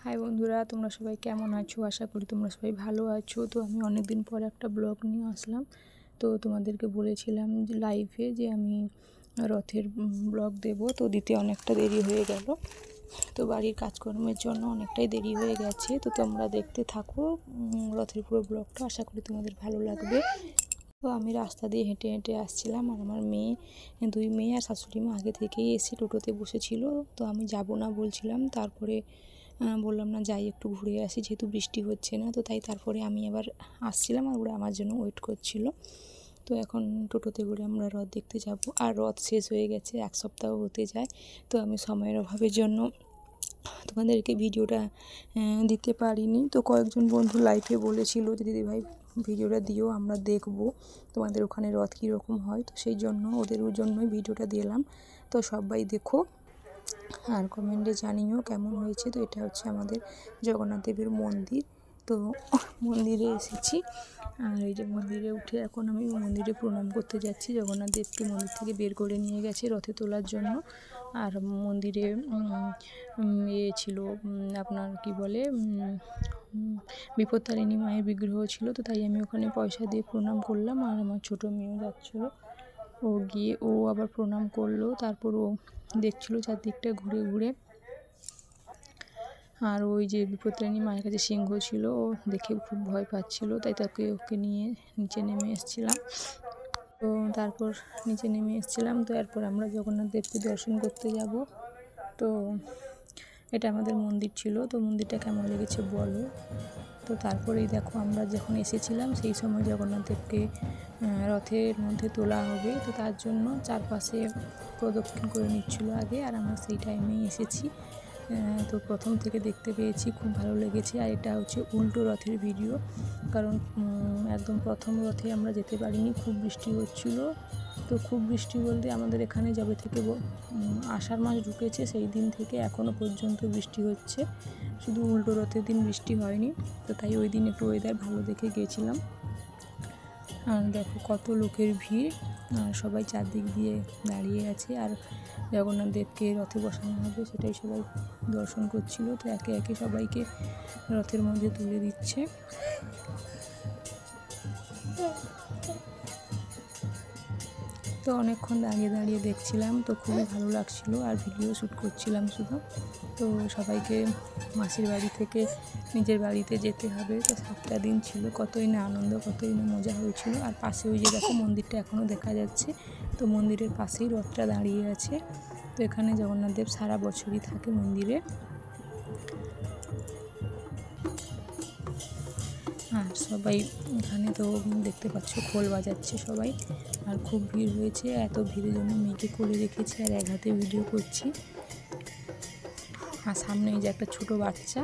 High বন্ধুরা, তোমরা সবাই কেমন আছো? আশা করি তোমরা সবাই ভালো আছো। তো আমি অনেক দিন পর একটা ব্লগ নিয়ে আসলাম। তো তোমাদেরকে বলেছিলাম যে লাইভে যে আমি রথের ব্লগ দেব, তো দিতে অনেকটা দেরি হয়ে গেল। তো বাড়ির কাজকর্মের জন্য অনেকটাই দেরি হয়ে গেছে। তো তোমরা দেখতে থাকো রথের পুরো ব্লগটা, আশা করি তোমাদের ভালো লাগবে। তো আমি রাস্তা দিয়ে হেঁটে হেঁটে আসছিলাম, আর আমার দুই মেয়ে আর শাশুড়ি মা আগে থেকেই এসে টোটোতে বসেছিল। তো আমি যাব না বলছিলাম, তারপরে বললাম না যাই একটু ঘুরে আসি, যেহেতু বৃষ্টি হচ্ছে না। তো তাই তারপরে আমি আবার আসছিলাম, আর ওরা আমার জন্য ওয়েট করছিল। তো এখন টোটোতে করে আমরা রথ দেখতে যাব। আর রথ শেষ হয়ে গেছে, এক সপ্তাহ হতে যায়। তো আমি সময়ের অভাবের জন্য তোমাদেরকে ভিডিওটা দিতে পারিনি। তো কয়েকজন বন্ধু লাইভে বলেছিল যে দিদিভাই ভিডিওটা দিও, আমরা দেখব তোমাদের ওখানে রথ কীরকম হয়। তো সেই জন্য ওদের জন্যই ভিডিওটা দিলাম। তো সবাই দেখো আর কমেন্টে জানিও কেমন হয়েছে। তো এটা হচ্ছে আমাদের জগন্নাথ দেবের মন্দির। তো মন্দিরে এসেছি, আর এই যে মন্দিরে উঠে এখন আমি মন্দিরে প্রণাম করতে যাচ্ছি। জগন্নাথ দেবকে মন্দির থেকে বের করে নিয়ে গেছে রথে তোলার জন্য। আর মন্দিরে ছিল আপনার কি বলে বিপত্তারিণী মায়ের বিগ্রহ ছিল। তো তাই আমি ওখানে পয়সা দিয়ে প্রণাম করলাম, আর আমার ছোটো মেয়েও যাচ্ছিলো, ও গিয়ে ও আবার প্রণাম করলো। তারপর ও দেখছিল চারদিকটা ঘুরে ঘুরে। আর ওই যে বিপত্তারিণী মায়ের কাছে সিংহ ছিল, ও দেখে খুব ভয় পাচ্ছিল, তাই ওকে নিয়ে নিচে নেমে এসেছিলাম। তো তারপর নিচে নেমে এসেছিলাম। তো এরপর আমরা জগন্নাথ দেবকে দর্শন করতে যাব। তো এটা আমাদের মন্দির ছিল। তো মন্দিরটা কেমন লেগেছে বলো। তো তারপরেই দেখো আমরা যখন এসেছিলাম সেই সময় জগন্নাথ দেবকে রথের মধ্যে তোলা হবে। তো তার জন্য চারপাশে প্রদক্ষিণ করে নিচ্ছিল আগে, আর আমরা সেই টাইমেই এসেছি। তো প্রথম থেকে দেখতে পেয়েছি, খুব ভালো লেগেছে। আর এটা হচ্ছে উল্টো রথের ভিডিও, কারণ একদম প্রথম রথে আমরা যেতে পারিনি, খুব বৃষ্টি হচ্ছিল। তো খুব বৃষ্টি বলতে আমাদের এখানে যবে থেকে আষাঢ় মাস ঢুকেছে সেই দিন থেকে এখনও পর্যন্ত বৃষ্টি হচ্ছে, শুধু উল্টো রথের দিন বৃষ্টি হয়নি। তো তাই ওই দিন একটু ওয়েদার ভালো দেখে গিয়েছিলাম। আর দেখো কত লোকের ভিড়, আর সবাই চারদিক দিয়ে দাঁড়িয়ে আছে। আর জগন্নাথ দেবকে রথে বসানো হবে সেটাই সবাই দর্শন করছিল। তো একে একে সবাইকে রথের মধ্যে তুলে দিচ্ছে। তো অনেকক্ষণ দাঁড়িয়ে দাঁড়িয়ে দেখছিলাম, তো খুবই ভালো লাগছিল, আর ভিডিও শ্যুট করছিলাম শুধু। তো সবাইকে মাসির বাড়ি থেকে নিজের বাড়িতে যেতে হবে। তো 7টা দিন ছিল, কতই না আনন্দ, কতই না মজা হয়েছিল। আর পাশে ওই যে দেখো মন্দিরটা এখনও দেখা যাচ্ছে। তো মন্দিরের পাশেই রথটা দাঁড়িয়ে আছে। তো এখানে জগন্নাথ দেব সারা বছরই থাকে মন্দিরে। আর সবাই এখানে তো দেখতে পাচ্ছ খোল বাজাচ্ছে সবাই, আর খুব ভিড় হয়েছে। এত ভিড়ের জন্য মেয়েকে কোলে রেখেছি আর এক হাতে ভিডিও করছি। আর সামনে এই যে একটা ছোট বাচ্চা,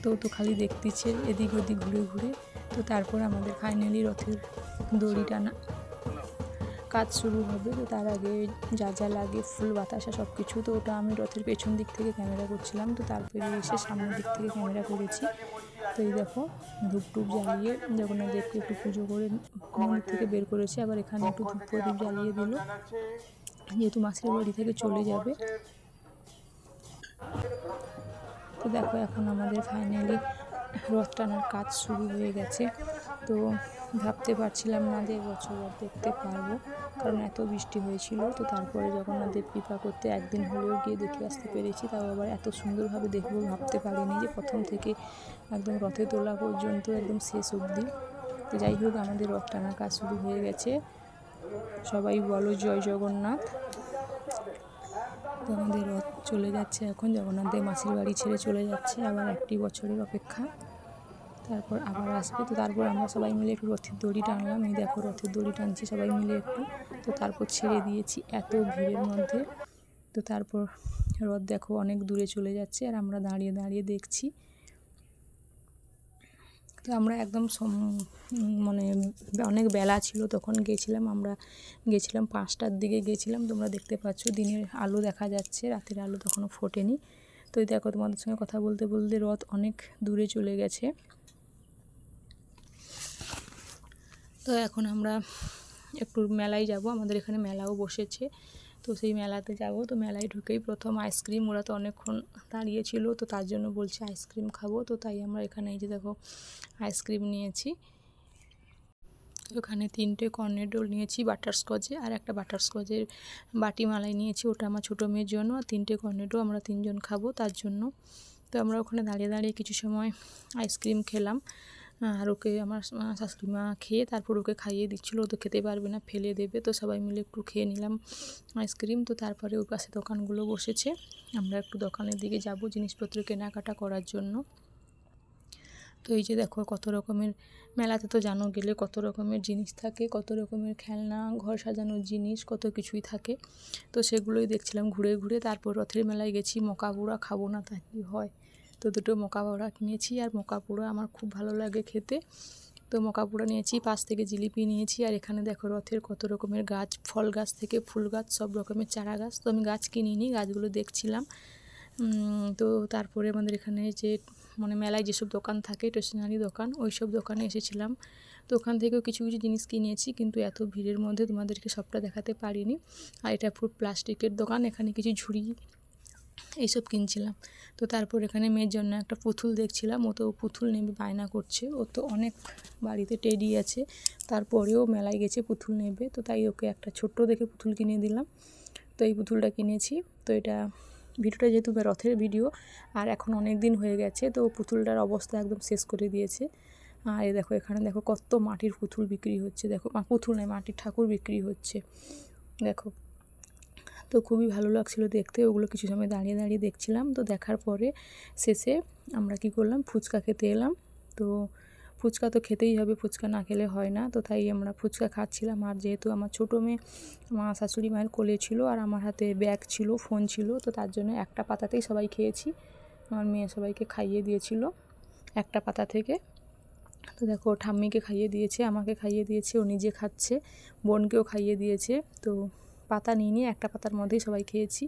তো খালি দেখতেছে এদিক ওদিক ঘুরে ঘুরে। তো তারপর আমাদের ফাইনালি রথের দড়ি টানা কাজ শুরু হবে। তো তার আগে যা যা লাগে ফুল বাতাসা সব কিছু, তো ওটা আমি রথের পেছন দিক থেকে ক্যামেরা করছিলাম। তো তারপরে এসে সামনের দিক থেকে ক্যামেরা করেছি। তো এই দেখো ধূপ টুপ জ্বালিয়ে জগন্নাথ দেবকে একটু পুজো করে মন্দির থেকে বের করেছে। আবার এখানে একটু ধূপ প্রদীপ জ্বালিয়ে দিল, যেহেতু মাসির বাড়ি থেকে চলে যাবে। তো দেখো এখন আমাদের ফাইনালি রথ টানার কাজ শুরু হয়ে গেছে। তো ভাবতে পারছিলাম না যে এবছর রথ দেখতে পারবো, কারণ এত বৃষ্টি হয়েছিল। তো তারপরে জগন্নাথ দেব কৃপা করতে একদিন হলেও গিয়ে দেখে আসতে পেরেছি, তাও আবার এত সুন্দরভাবে দেখবো ভাবতে পারিনি, যে প্রথম থেকে একদম রথে তোলা পর্যন্ত একদম শেষ অবধি। তো যাই হোক আমাদের রথ টানার কাজ শুরু হয়ে গেছে। সবাই বলো জয় জগন্নাথ। তো আমাদের রথ চলে যাচ্ছে এখন, জগন্নাথ দেব মাসির বাড়ি ছেড়ে চলে যাচ্ছে। আবার 1 বছরের অপেক্ষা, তারপর আবার আসবে। তো তারপর আমরা সবাই মিলে একটু রথের দড়ি টানলাম। এই দেখো রথের দড়ি টানছি সবাই মিলে একটু। তো তারপর ছেড়ে দিয়েছি এত ভিড়ের মধ্যে। তো তারপর রথ দেখো অনেক দূরে চলে যাচ্ছে, আর আমরা দাঁড়িয়ে দাঁড়িয়ে দেখছি। তো আমরা একদম মানে অনেক বেলা ছিল তখন গেছিলাম, আমরা গেছিলাম 5টার দিকে গেছিলাম। তোমরা দেখতে পাচ্ছ দিনের আলো দেখা যাচ্ছে, রাতের আলো তখনও ফোটেনি। তো এই দেখো তোমাদের সঙ্গে কথা বলতে বলতে রথ অনেক দূরে চলে গেছে। তো এখন আমরা একটু মেলায় যাব, আমাদের এখানে মেলাও বসেছে। তো সেই মেলাতে যাব। তো মেলায় ঢুকেই প্রথম আইসক্রিম, ওরা তো অনেকক্ষণ দাঁড়িয়েছিল, তো তার জন্য বলছে আইসক্রিম খাবো। তো তাই আমরা এখানে এই যে দেখো আইসক্রিম নিয়েছি। ওখানে 3টে কর্নেডো নিয়েছি বাটারস্কচে, আর একটা বাটারস্কচের বাটি মালাই নিয়েছি, ওটা আমার ছোটো মেয়ের জন্য। আর 3টে কর্নেডো আমরা 3জন খাবো তার জন্য। তো আমরা ওখানে দাঁড়িয়ে দাঁড়িয়ে কিছু সময় আইসক্রিম খেলাম। আর ওকে আমার শাশুড়ি মা খেয়ে তারপর ওকে খাইয়ে দিচ্ছিলো, ও তো খেতে পারবে না, ফেলে দেবে। তো সবাই মিলে একটু খেয়ে নিলাম আইসক্রিম। তো তারপরে ওর পাশে দোকানগুলো বসেছে, আমরা একটু দোকানের দিকে যাব জিনিসপত্র কেনাকাটা করার জন্য। তো এই যে দেখো কত রকমের, মেলাতে তো জানো গেলে কত রকমের জিনিস থাকে, কত রকমের খেলনা, ঘর সাজানোর জিনিস, কত কিছুই থাকে। তো সেগুলোই দেখছিলাম ঘুরে ঘুরে। তারপর রথের মেলায় গেছি, মকা পোড়া খাবো না তা কি হয়, তো 2টো মকা পোড়া কিনেছি। আর মকা পোড়া আমার খুব ভালো লাগে খেতে, তো মকা পোড়া নিয়েছি। পাশ থেকে জিলিপি নিয়েছি। আর এখানে দেখো রথের কত রকমের গাছ, ফল গাছ থেকে ফুল গাছ, সব রকমের চারা গাছ। তো আমি গাছ কিনিনি, গাছগুলো দেখছিলাম। তো তারপরে আমাদের এখানে যে মানে মেলায় যেসব দোকান থাকে, স্টেশনারি দোকান, ওই সব দোকানে এসেছিলাম। তো ওখান থেকেও কিছু কিছু জিনিস কিনেছি, কিন্তু এত ভিড়ের মধ্যে তোমাদেরকে সবটা দেখাতে পারিনি। আর এটা পুরো প্লাস্টিকের দোকান, এখানে কিছু ঝুড়ি এইসব কিনছিলাম। তো তারপর এখানে মেয়ের জন্য একটা পুতুল দেখছিলাম, ও তো পুতুল নেবে বায়না করছে। ও তো অনেক বাড়িতে টেডি আছে, তারপরেও মেলায় গেছে পুতুল নেবে, তো তাই ওকে একটা ছোট্ট দেখে পুতুল কিনে দিলাম। তো এই পুতুলটা কিনেছি। তো এটা ভিডিওটা যেহেতু রথের ভিডিও, আর এখন অনেক দিন হয়ে গেছে, তো পুতুলটার অবস্থা একদম শেষ করে দিয়েছে। আর এই দেখো এখানে দেখো কত মাটির পুতুল বিক্রি হচ্ছে, দেখো পুতুল নয়, মাটির ঠাকুর বিক্রি হচ্ছে দেখো। তো খুবই ভালো লাগছিলো দেখতে, ওগুলো কিছু সময় দাঁড়িয়ে দাঁড়িয়ে দেখছিলাম। তো দেখার পরে শেষে আমরা কি করলাম, ফুচকা খেতে এলাম। তো ফুচকা তো খেতেই হবে, ফুচকা না খেলে হয় না। তো তাই আমরা ফুচকা খাচ্ছিলাম। আর যেহেতু আমার ছোটো মেয়ে আমার শাশুড়ি মায়ের কোলে ছিল, আর আমার হাতে ব্যাগ ছিল, ফোন ছিল, তো তার জন্য একটা পাতাতেই সবাই খেয়েছি। আমার মেয়ে সবাইকে খাইয়ে দিয়েছিল একটা পাতা থেকে। তো দেখো ঠাম্মিকে খাইয়ে দিয়েছে, আমাকে খাইয়ে দিয়েছে, ও নিজে খাচ্ছে, বোনকেও খাইয়ে দিয়েছে। তো পাতা নিয়ে নিয়ে একটা পাতার মধ্যেই সবাই খেয়েছি।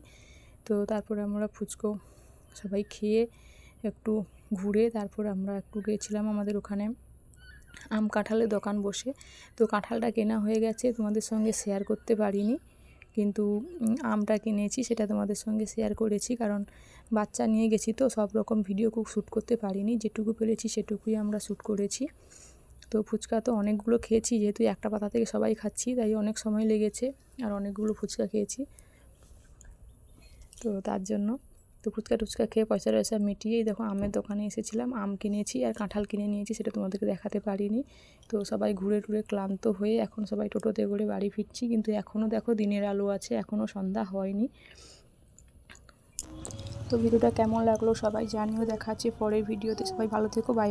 তো তারপরে আমরা ফুচকো সবাই খেয়ে একটু ঘুরে তারপর আমরা একটু গিয়েছিলাম আমাদের ওখানে আম কাঁঠালের দোকান বসে। তো কাঁঠালটা কেনা হয়ে গেছে, তোমাদের সঙ্গে শেয়ার করতে পারিনি, কিন্তু আমটা কিনেছি সেটা তোমাদের সঙ্গে শেয়ার করেছি, কারণ বাচ্চা নিয়ে গেছি তো সব রকম ভিডিও খুব শ্যুট করতে পারিনি, যেটুকু পেরেছি সেটুকুই আমরা শ্যুট করেছি। তো ফুচকা তো অনেকগুলো খেয়েছি, যেহেতু একটা পাতা থেকে সবাই খাচ্ছি তাই অনেক সময় লেগেছে, আর অনেকগুলো ফুচকা খেয়েছি, তো তার জন্য। তো ফুচকা টুচকা খেয়ে পয়সা টয়সা মিটিয়েই দেখো আমের দোকানে এসেছিলাম, আম কিনেছি আর কাঁঠাল কিনে নিয়েছি, সেটা তোমাদেরকে দেখাতে পারিনি। তো সবাই ঘুরে টুরে ক্লান্ত হয়ে এখন সবাই টোটোতে করে বাড়ি ফিরছি, কিন্তু এখনও দেখো দিনের আলো আছে, এখনও সন্ধ্যা হয়নি। তো ভিডিওটা কেমন লাগলো সবাই জানিও, দেখা হচ্ছে পরের ভিডিওতে, সবাই ভালো থেকো, বাই।